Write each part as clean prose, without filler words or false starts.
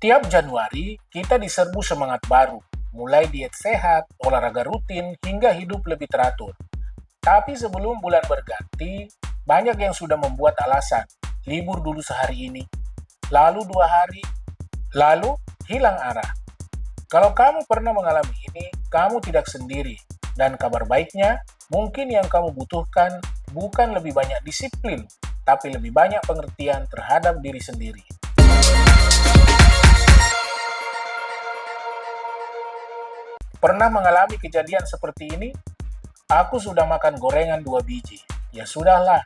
Tiap Januari, kita diserbu semangat baru, mulai diet sehat, olahraga rutin, hingga hidup lebih teratur. Tapi sebelum bulan berganti, banyak yang sudah membuat alasan, libur dulu sehari ini, lalu 2 hari, lalu hilang arah. Kalau kamu pernah mengalami ini, kamu tidak sendiri. Dan kabar baiknya, mungkin yang kamu butuhkan bukan lebih banyak disiplin, tapi lebih banyak pengertian terhadap diri sendiri. Pernah mengalami kejadian seperti ini? Aku sudah makan gorengan 2 biji. Ya sudahlah,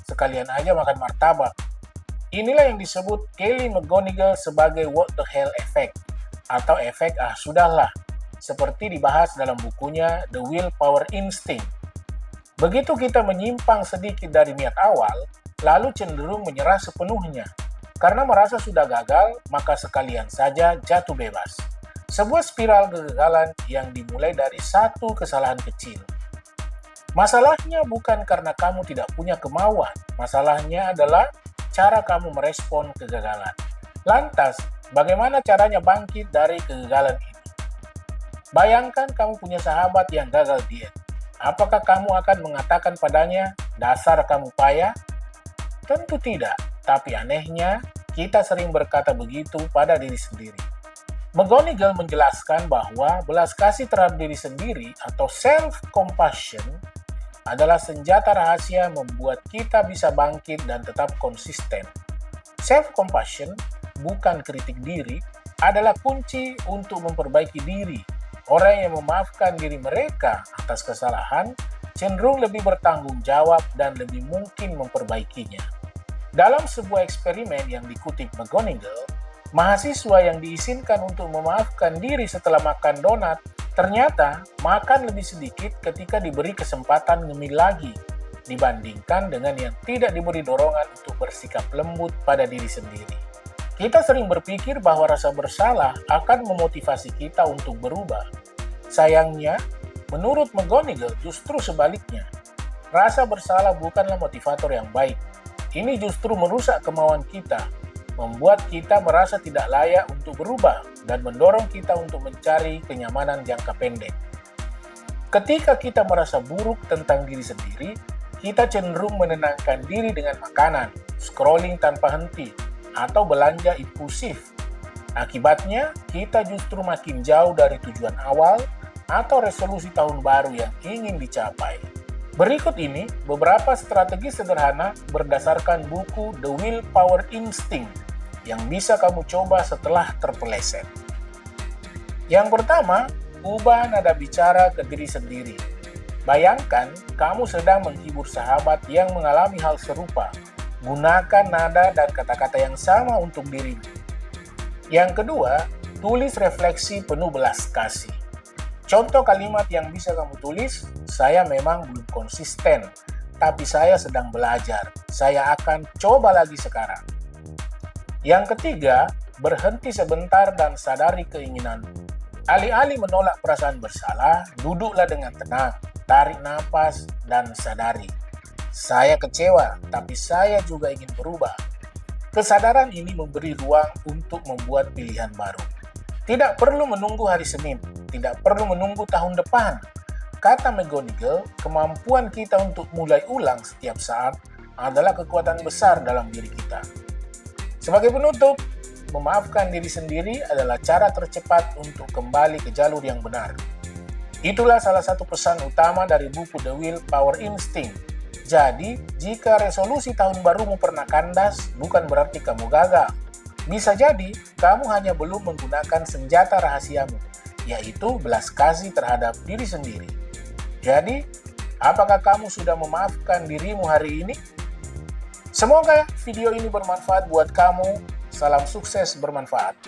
sekalian aja makan martabak. Inilah yang disebut Kelly McGonigal sebagai what the hell effect, atau efek sudahlah, seperti dibahas dalam bukunya The Willpower Instinct. Begitu kita menyimpang sedikit dari niat awal, lalu cenderung menyerah sepenuhnya. Karena merasa sudah gagal, maka sekalian saja jatuh bebas. Sebuah spiral kegagalan yang dimulai dari satu kesalahan kecil. Masalahnya bukan karena kamu tidak punya kemauan, masalahnya adalah cara kamu merespon kegagalan. Lantas, bagaimana caranya bangkit dari kegagalan ini? Bayangkan kamu punya sahabat yang gagal diet. Apakah kamu akan mengatakan padanya, dasar kamu payah? Tentu tidak, tapi anehnya, kita sering berkata begitu pada diri sendiri. McGonigal menjelaskan bahwa belas kasih terhadap diri sendiri atau self-compassion adalah senjata rahasia membuat kita bisa bangkit dan tetap konsisten. Self-compassion, bukan kritik diri, adalah kunci untuk memperbaiki diri. Orang yang memaafkan diri mereka atas kesalahan cenderung lebih bertanggung jawab dan lebih mungkin memperbaikinya. Dalam sebuah eksperimen yang dikutip McGonigal, mahasiswa yang diizinkan untuk memaafkan diri setelah makan donat ternyata makan lebih sedikit ketika diberi kesempatan ngemil lagi dibandingkan dengan yang tidak diberi dorongan untuk bersikap lembut pada diri sendiri. Kita sering berpikir bahwa rasa bersalah akan memotivasi kita untuk berubah. Sayangnya, menurut McGonigal justru sebaliknya. Rasa bersalah bukanlah motivator yang baik. Ini justru merusak kemauan kita, membuat kita merasa tidak layak untuk berubah dan mendorong kita untuk mencari kenyamanan jangka pendek. Ketika kita merasa buruk tentang diri sendiri, kita cenderung menenangkan diri dengan makanan, scrolling tanpa henti, atau belanja impulsif. Akibatnya, kita justru makin jauh dari tujuan awal atau resolusi tahun baru yang ingin dicapai. Berikut ini beberapa strategi sederhana berdasarkan buku The Willpower Instinct yang bisa kamu coba setelah terpeleset. Yang pertama, ubah nada bicara ke diri sendiri. Bayangkan kamu sedang menghibur sahabat yang mengalami hal serupa. Gunakan nada dan kata-kata yang sama untuk dirimu. Yang kedua, tulis refleksi penuh belas kasih. Contoh kalimat yang bisa kamu tulis, saya memang belum konsisten, tapi saya sedang belajar. Saya akan coba lagi sekarang. Yang ketiga, berhenti sebentar dan sadari keinginanmu. Alih-alih menolak perasaan bersalah, duduklah dengan tenang, tarik napas, dan sadari. Saya kecewa, tapi saya juga ingin berubah. Kesadaran ini memberi ruang untuk membuat pilihan baru. Tidak perlu menunggu hari Senin, tidak perlu menunggu tahun depan. Kata McGonigal, kemampuan kita untuk mulai ulang setiap saat adalah kekuatan besar dalam diri kita. Sebagai penutup, memaafkan diri sendiri adalah cara tercepat untuk kembali ke jalur yang benar. Itulah salah satu pesan utama dari buku The Willpower Instinct. Jadi, jika resolusi tahun barumu pernah kandas, bukan berarti kamu gagal. Bisa jadi, kamu hanya belum menggunakan senjata rahasiamu, yaitu belas kasih terhadap diri sendiri. Jadi, apakah kamu sudah memaafkan dirimu hari ini? Semoga video ini bermanfaat buat kamu. Salam sukses bermanfaat.